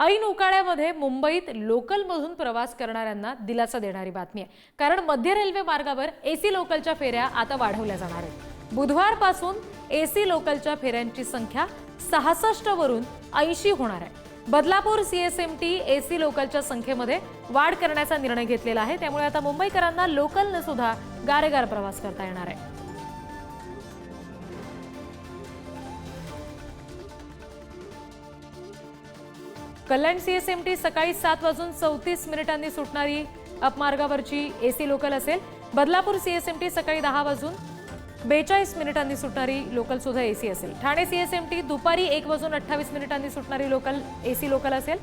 ऐन उकाड्यामध्ये मुंबईत लोकलमधून प्रवास करणाऱ्यांना दिलासा देणारी बातमी आहे। कारण मध्य रेल्वे मार्गावर एसी लोकलच्या फेऱ्या आता वाढवल्या जाणार आहेत। बुधवारपासून एसी लोकलच्या फेऱ्यांची संख्या 66 वरून 80 होणार आहे। बदलापूर सीएसएमटी एसी लोकलच्या संख्येमध्ये वाढ करण्याचा निर्णय घेतलेला आहे। त्यामुळे आता मुंबईकरांना लोकलने सुद्धा गारेगार प्रवास करता येणार आहे। कल्याण सीएसएमटी सकाळी 7:34 सुटणारी अपमार्गावरची एसी लोकल असेल। बदलापूर सीएसएमटी सकाळी 10:42 सुटणारी लोकल सुद्धा एसी असेल। ठाणे सीएसएमटी दुपारी 1:28 सुटणारी लोकल एसी लोकल असेल।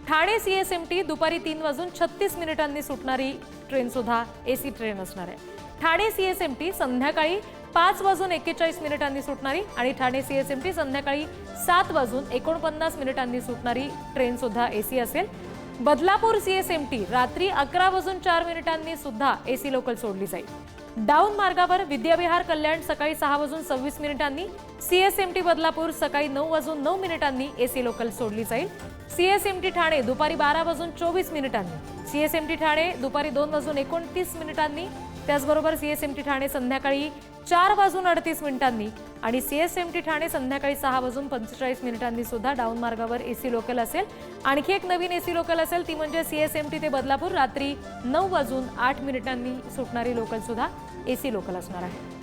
ठाणे सीएसएमटी दुपारी 3:36 सुटणारी ट्रेन सुद्धा एसी ट्रेन असणार आहे। ठाणे सीएसएमटी संध्याकाळी 5:41 सुटणारी आणि ठाणे सीएसएमटी संध्याकाळी 7:49 सुटणारी ट्रेन सुद्धा एसी असेल। बदलापूर सीएसएमटी रात्री 11:04 सुद्धा एसी लोकल सोडली जाईल। डाऊन मार्गावर विद्याविहार कल्याण सकाळी 6:26 सीएसएमटी बदलापूर सकाळी 9:09 एसी लोकल सोडली जाईल। सीएसएमटी ठाणे दुपारी 12:24 सीएसएमटी ठाणे दुपारी 2:29 त्याचबरोबर सीएसएमटी ठाणे संध्याकाळी 4:38 आणि सीएसएमटी ठाणे संध्याकाळी 6:45 सुद्धा डाऊन मार्गावर एसी लोकल असेल। आणखी एक नवीन एसी लोकल असेल ती म्हणजे सीएसएमटी ते बदलापूर रात्री 9:08 सुटणारी लोकल सुद्धा एसी लोकल असणार आहे।